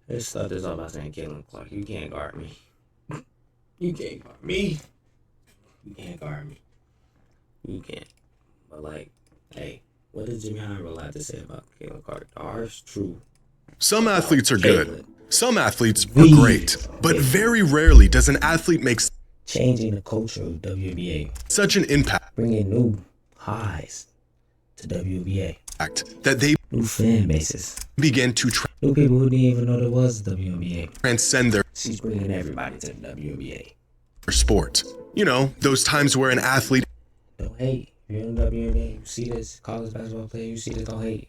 Let's start this off by saying, Caitlin Clark, you can't guard me. You can't guard me. You can't guard me. You can't. But like, hey, what does Jimmy Harbaugh have to say about Caitlin Clark? The harsh truth. Some athletes are good. Some athletes are great. But very rarely does an athlete make changing the culture of WNBA. Such an impact. Bringing new highs to WNBA. That they new fan bases. Begin to new people who didn't even know there was a WNBA. Transcend their. She's bringing everybody to the WNBA. Sport. You know, those times where an athlete. Don't hate. If you're in the WNBA, you see this college basketball player, you see this, don't hate.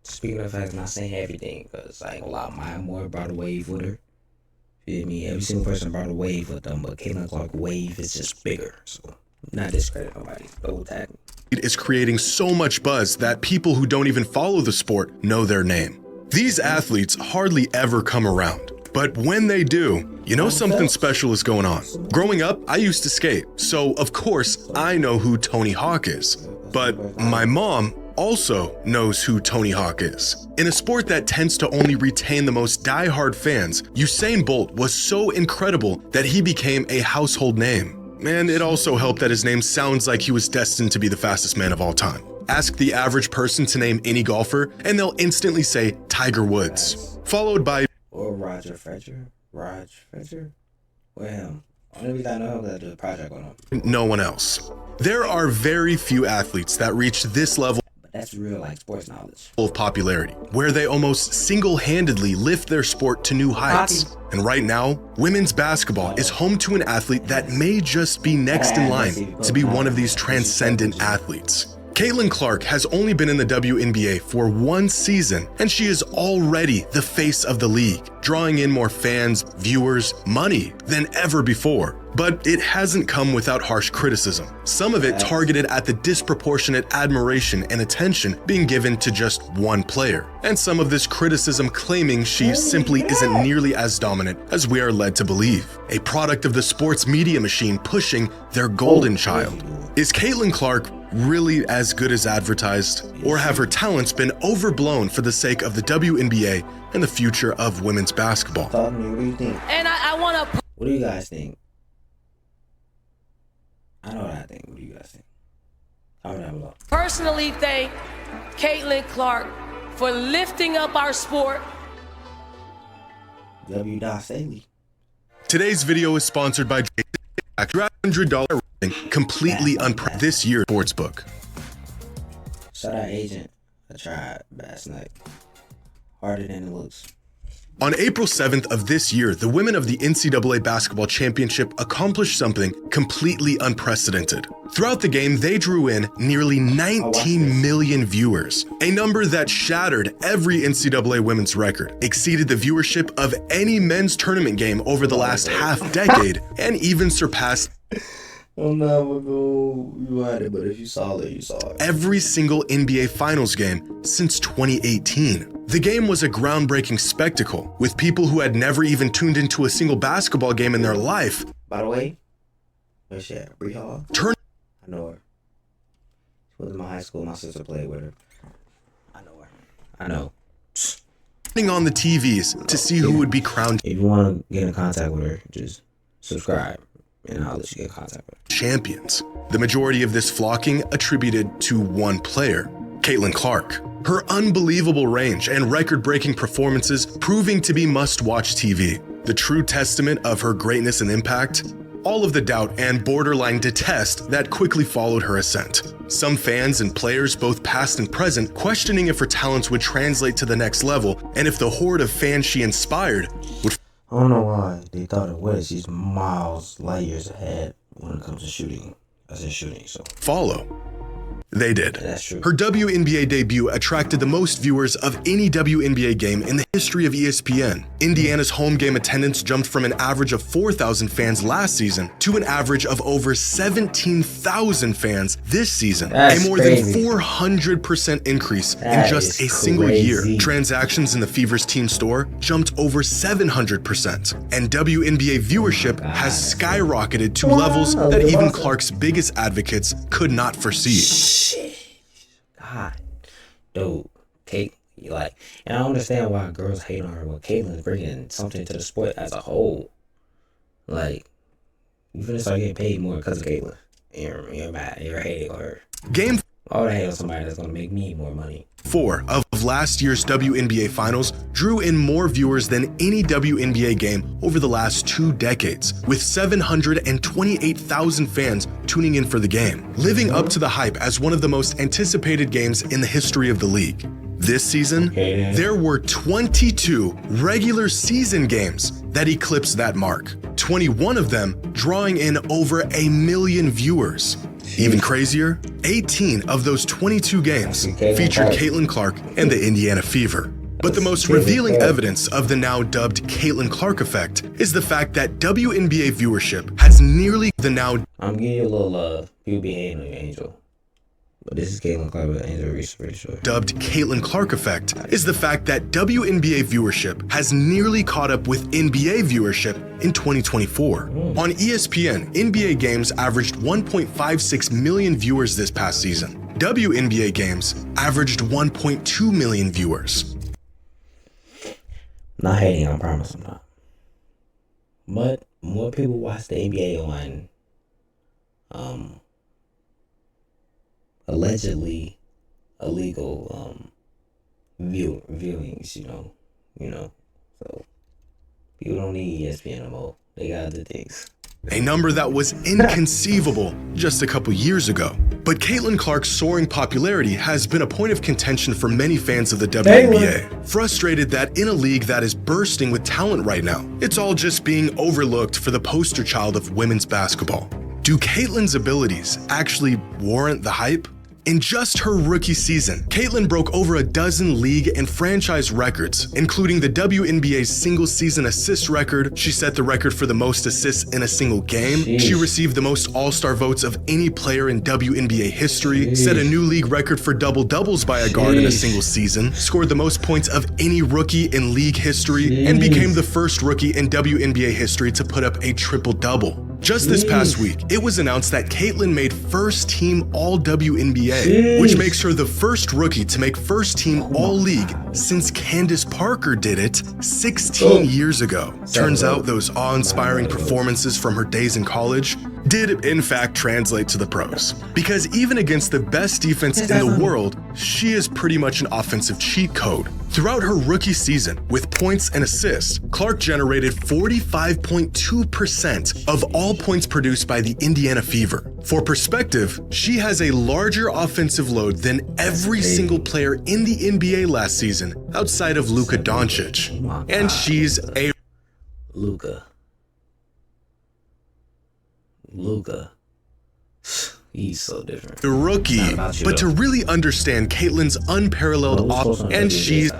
Speaking of facts, not saying everything, because I ain't a lot. Maya Moore brought a wave with her. Feel me? Every single person brought a wave with them, but Caitlin Clark wave is just bigger. So, not discredit nobody. Double tag. It is creating so much buzz that people who don't even follow the sport know their name. These athletes hardly ever come around. But when they do, you know something special is going on. Growing up, I used to skate, so of course I know who Tony Hawk is. But my mom also knows who Tony Hawk is. In a sport that tends to only retain the most die-hard fans, Usain Bolt was so incredible that he became a household name. And it also helped that his name sounds like he was destined to be the fastest man of all time. Ask the average person to name any golfer, and they'll instantly say Tiger Woods, followed by or Roger Federer. Well, him. Only reason I know that the project on him. No one else. There are very few athletes that reach this level. But that's real like sports knowledge. Of popularity, where they almost single-handedly lift their sport to new heights. And right now, women's basketball is home to an athlete that may just be next in line to be one of these transcendent athletes. Caitlin Clark has only been in the WNBA for one season, and she is already the face of the league, drawing in more fans, viewers, money than ever before. But it hasn't come without harsh criticism, some of it targeted at the disproportionate admiration and attention being given to just one player, and some of this criticism claiming she simply isn't nearly as dominant as we are led to believe, a product of the sports media machine pushing their golden child. Is Caitlin Clark really as good as advertised? Or have her talents been overblown for the sake of the WNBA and the future of women's basketball? Talk to me, what do you think? And I want to... What do you guys think? I know what I think. What do you guys think? Comment down below. Personally thank Caitlin Clark for lifting up our sport. W. Staley. Today's video is sponsored by $100 completely unprecedented this year's sportsbook. Shout out Agent. I tried last night. Harder than it looks. On April 7th of this year, the women of the NCAA Basketball Championship accomplished something completely unprecedented. Throughout the game, they drew in nearly 19 million viewers, a number that shattered every NCAA women's record, exceeded the viewership of any men's tournament game over the last half-decade, and even surpassed I'm never going you had it, but if you saw it, you saw it. Every single NBA Finals game since 2018. The game was a groundbreaking spectacle, with people who had never even tuned into a single basketball game in their life. By the way, where's she at? Bree Hall? I know her. She was in my high school. My sister played with her. I know her. I know. Turning on the TVs to see who would be crowned. If you want to get in contact with her, just subscribe. And I'll let you get in contact with her. Champions. The majority of this flocking attributed to one player, Caitlin Clark. Her unbelievable range and record-breaking performances proving to be must-watch TV. The true testament of her greatness and impact, all of the doubt and borderline detest that quickly followed her ascent. Some fans and players, both past and present, questioning if her talents would translate to the next level and if the horde of fans she inspired would. I don't know why they thought it was. She's miles, light years ahead when it comes to shooting. I said shooting, so. Follow. They did. That's true. Her WNBA debut attracted the most viewers of any WNBA game in the history of ESPN. Indiana's home game attendance jumped from an average of 4,000 fans last season to an average of over 17,000 fans this season. That's a more crazy. than 400% increase That in just is a single crazy. year. Transactions in the Fever's team store jumped over 700%, and WNBA viewership has skyrocketed to levels that even Clark's biggest advocates could not foresee. God. Dude, Kate, Like, and I don't understand why girls hate on her, but Caitlyn's bringing something to the sport as a whole. Like, you finna start getting paid more because of Caitlyn. You're mad. You're hating on her. Game I would hate on somebody that's gonna make me more money. 4 of last year's WNBA Finals drew in more viewers than any WNBA game over the last 2 decades, with 728,000 fans tuning in for the game, living up to the hype as one of the most anticipated games in the history of the league. This season, there were 22 regular season games that eclipsed that mark, 21 of them drawing in over 1 million viewers. Even crazier, 18 of those 22 games featured Caitlin Clark and the Indiana Fever. But the most revealing evidence of the now dubbed Caitlin Clark effect is the fact that WNBA viewership has nearly the now I'm giving you a little love. People be hating on you, Angel. But this is Caitlin Clark with Angel Reese, pretty sure. dubbed Caitlin Clark effect is the fact that WNBA viewership has nearly caught up with NBA viewership in 2024. On ESPN, NBA games averaged 1.56 million viewers this past season. WNBA games averaged 1.2 million viewers. Not hating, I promise I'm not. But more people watch the NBA on allegedly illegal viewings, you know. So people don't need ESPN no more. They got other things. A number that was inconceivable just a couple years ago. But Caitlin Clark's soaring popularity has been a point of contention for many fans of the WNBA, frustrated that in a league that is bursting with talent right now, it's all just being overlooked for the poster child of women's basketball. Do Caitlin's abilities actually warrant the hype? In just her rookie season, Caitlin broke over a dozen league and franchise records, including the WNBA's single-season assist record. She set the record for the most assists in a single game. She received the most All-Star votes of any player in WNBA history, set a new league record for double-doubles by a guard in a single season, scored the most points of any rookie in league history, and became the first rookie in WNBA history to put up a triple-double. Just this past week, it was announced that Caitlin made first-team All-WNBA, which makes her the first rookie to make first-team All-League since Candace Parker did it 16 years ago. Turns out those awe-inspiring performances from her days in college did in fact translate to the pros. Because even against the best defense in the world, she is pretty much an offensive cheat code. Throughout her rookie season, with points and assists, Clark generated 45.2% of all points produced by the Indiana Fever. For perspective, she has a larger offensive load than every single player in the NBA last season outside of Luka Doncic. And she's a Luka. He's so different. rookie. But to really understand Caitlin's unparalleled and she's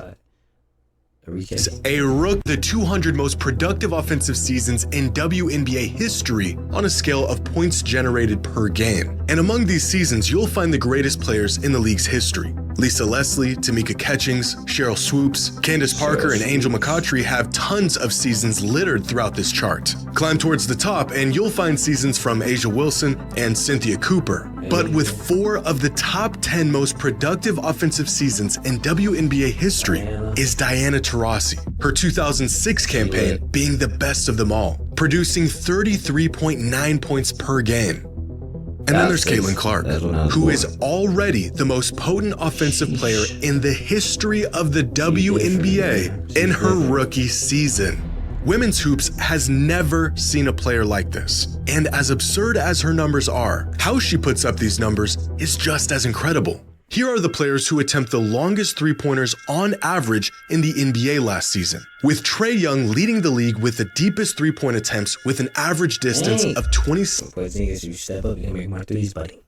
a rook, the 200 most productive offensive seasons in WNBA history on a scale of points generated per game. And among these seasons, you'll find the greatest players in the league's history. Lisa Leslie, Tamika Catchings, Cheryl Swoops, Candace Parker, and Angel McCoughtry have tons of seasons littered throughout this chart. Climb towards the top and you'll find seasons from Asia Wilson and Cynthia Cooper. But with 4 of the top 10 most productive offensive seasons in WNBA history is Diana Taurasi, her 2006 campaign being the best of them all, producing 33.9 points per game. And then there's Caitlin Clark, who is already the most potent offensive player in the history of the WNBA in her rookie season. Women's hoops has never seen a player like this. And as absurd as her numbers are, how she puts up these numbers is just as incredible. Here are the players who attempt the longest three-pointers on average in the NBA last season, with Trae Young leading the league with the deepest three-point attempts with an average distance of 20. But niggas, you step up, you can make more threes, buddy.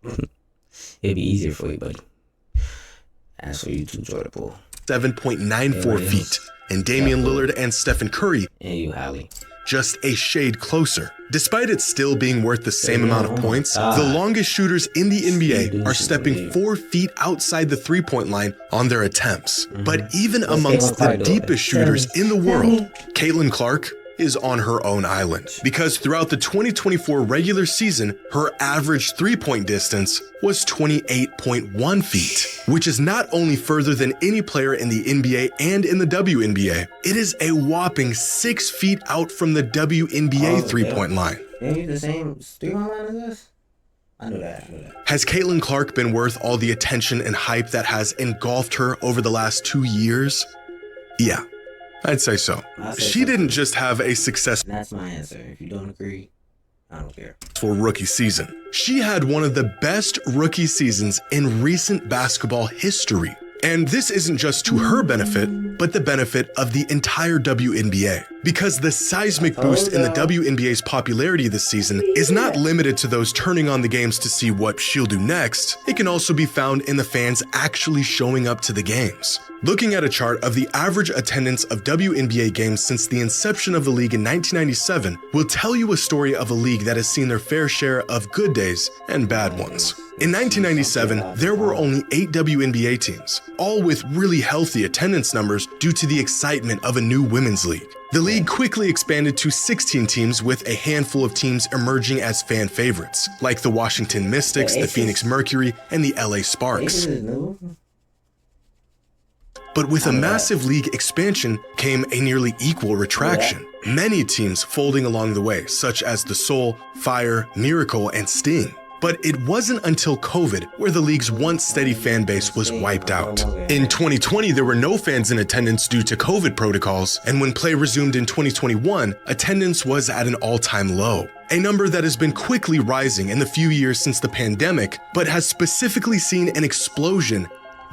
It'd be easier for you, buddy. As for you too, Jordan Poole. 7.94 feet, and Damian Lillard and Stephen Curry, and you, Hallie, just a shade closer. Despite it still being worth the same amount of points, the longest shooters in the NBA are stepping 4 feet outside the three-point line on their attempts. But even amongst the deepest shooters in the world, Caitlin Clark is on her own island, because throughout the 2024 regular season, her average three-point distance was 28.1 feet, which is not only further than any player in the NBA and in the WNBA, it is a whopping 6 feet out from the WNBA three-point line. Ain't you the same three-point line as us? I knew that. Has Caitlin Clark been worth all the attention and hype that has engulfed her over the last 2 years? Yeah, I'd say so. She didn't just have a successful That's my answer. If you don't agree, I don't care. rookie season. She had one of the best rookie seasons in recent basketball history. And this isn't just to her benefit, but the benefit of the entire WNBA. Because the seismic boost in the WNBA's popularity this season is not limited to those turning on the games to see what she'll do next. It can also be found in the fans actually showing up to the games. Looking at a chart of the average attendance of WNBA games since the inception of the league in 1997 will tell you a story of a league that has seen their fair share of good days and bad ones. In 1997, there were only 8 WNBA teams, all with really healthy attendance numbers due to the excitement of a new women's league. The league quickly expanded to 16 teams, with a handful of teams emerging as fan favorites, like the Washington Mystics, the Phoenix Mercury, and the LA Sparks. But with a massive league expansion came a nearly equal retraction. Many teams folding along the way, such as the Soul, Fire, Miracle, and Sting. But it wasn't until COVID where the league's once steady fan base was wiped out. In 2020, there were no fans in attendance due to COVID protocols, and when play resumed in 2021, attendance was at an all-time low. A number that has been quickly rising in the few years since the pandemic, but has specifically seen an explosion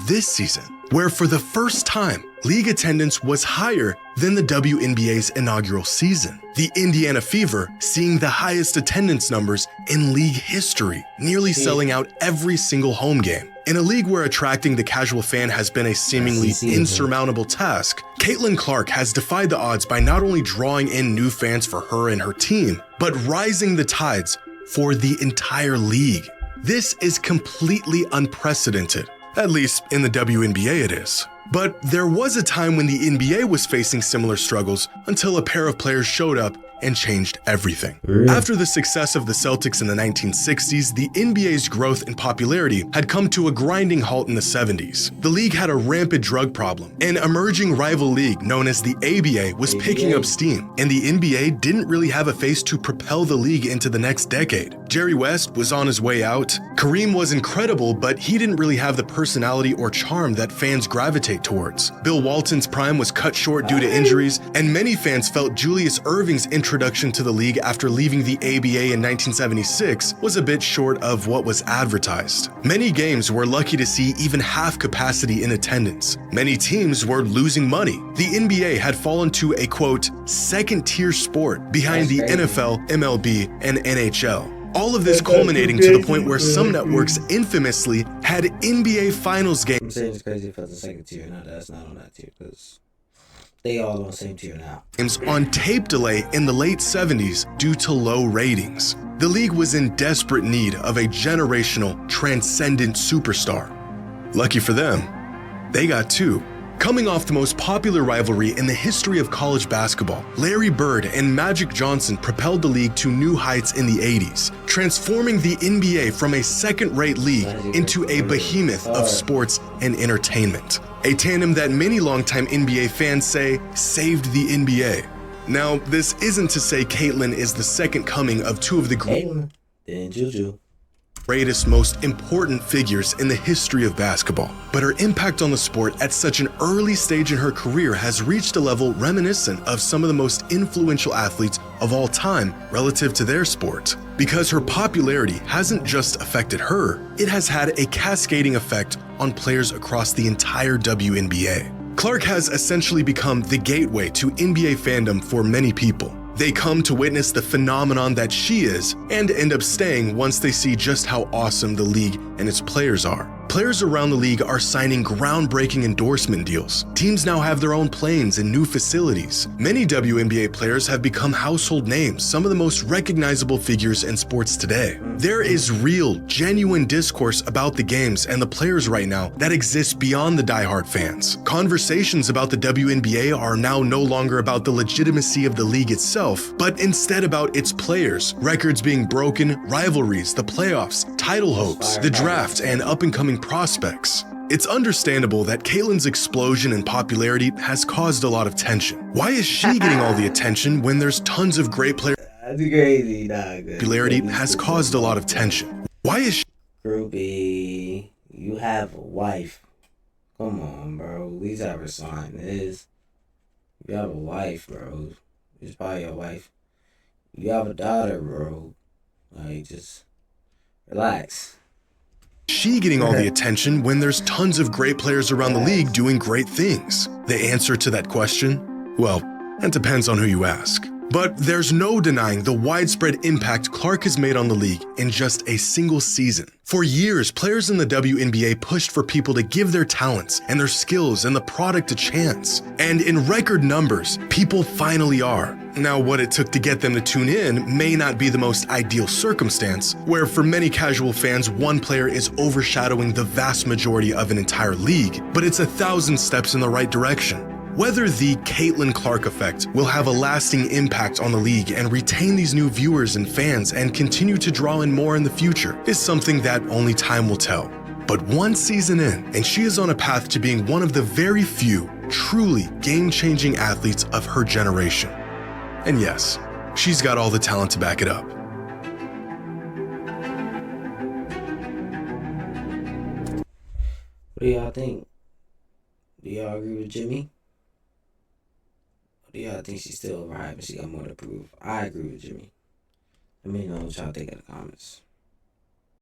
this season, where for the first time, league attendance was higher than the WNBA's inaugural season. The Indiana Fever seeing the highest attendance numbers in league history, nearly selling out every single home game. In a league where attracting the casual fan has been a seemingly insurmountable task, Caitlin Clark has defied the odds by not only drawing in new fans for her and her team, but rising the tides for the entire league. This is completely unprecedented. At least in the WNBA it is. But there was a time when the NBA was facing similar struggles until a pair of players showed up and changed everything. After the success of the Celtics in the 1960s, the NBA's growth in popularity had come to a grinding halt in the 70s. The league had a rampant drug problem. An emerging rival league known as the ABA was picking up steam, and the NBA didn't really have a face to propel the league into the next decade. Jerry West was on his way out. Kareem was incredible, but he didn't really have the personality or charm that fans gravitate towards. Bill Walton's prime was cut short due to injuries, and many fans felt Julius Erving's introduction to the league after leaving the ABA in 1976 was a bit short of what was advertised. Many games were lucky to see even half capacity in attendance. Many teams were losing money. The NBA had fallen to a, quote, second-tier sport behind the NFL, MLB, and NHL. All of this culminating to the point where some networks infamously had NBA Finals games. I'm saying it's crazy if it's the second tier. No, that's not on that tier, because they all on the same tier now. On tape delay in the late 70s due to low ratings. The league was in desperate need of a generational, transcendent superstar. Lucky for them, they got two. Coming off the most popular rivalry in the history of college basketball, Larry Bird and Magic Johnson propelled the league to new heights in the 80s, transforming the NBA from a second-rate league into a behemoth of sports and entertainment. A tandem that many longtime NBA fans say saved the NBA. Now, this isn't to say Caitlin is the second coming of two of the greatest, most important figures in the history of basketball, but her impact on the sport at such an early stage in her career has reached a level reminiscent of some of the most influential athletes of all time relative to their sport. Because her popularity hasn't just affected her, it has had a cascading effect on players across the entire WNBA. Clark has essentially become the gateway to NBA fandom for many people. They come to witness the phenomenon that she is and end up staying once they see just how awesome the league and its players are. Players around the league are signing groundbreaking endorsement deals. Teams now have their own planes and new facilities. Many WNBA players have become household names, some of the most recognizable figures in sports today. There is real, genuine discourse about the games and the players right now that exists beyond the diehard fans. Conversations about the WNBA are now no longer about the legitimacy of the league itself, but instead about its players, records being broken, rivalries, the playoffs, title hopes, the draft, and up-and-coming prospects. It's understandable that Caitlyn's explosion in popularity has caused a lot of tension. Why is she getting all the attention when there's tons of great players? That's crazy, dog. Popularity has caused a lot of tension. Why is she? Groupie, you have a wife. Come on, bro. At least have her sign this. You have a wife, bro. It's probably your wife. You have a daughter, bro. Like, just relax. She getting all the attention when there's tons of great players around the league doing great things? The answer to that question? Well, it depends on who you ask. But there's no denying the widespread impact Clark has made on the league in just a single season. For years, players in the WNBA pushed for people to give their talents and their skills and the product a chance. And in record numbers, people finally are. Now, what it took to get them to tune in may not be the most ideal circumstance, where for many casual fans, one player is overshadowing the vast majority of an entire league, but it's 1,000 steps in the right direction. Whether the Caitlin Clark effect will have a lasting impact on the league and retain these new viewers and fans and continue to draw in more in the future is something that only time will tell. But one season in, and she is on a path to being one of the very few truly game-changing athletes of her generation. And yes, she's got all the talent to back it up. What do y'all think? Do y'all agree with Jimmy? Or do y'all think she's still overhyped and she got more to prove? I agree with Jimmy. Let me know what y'all think in the comments.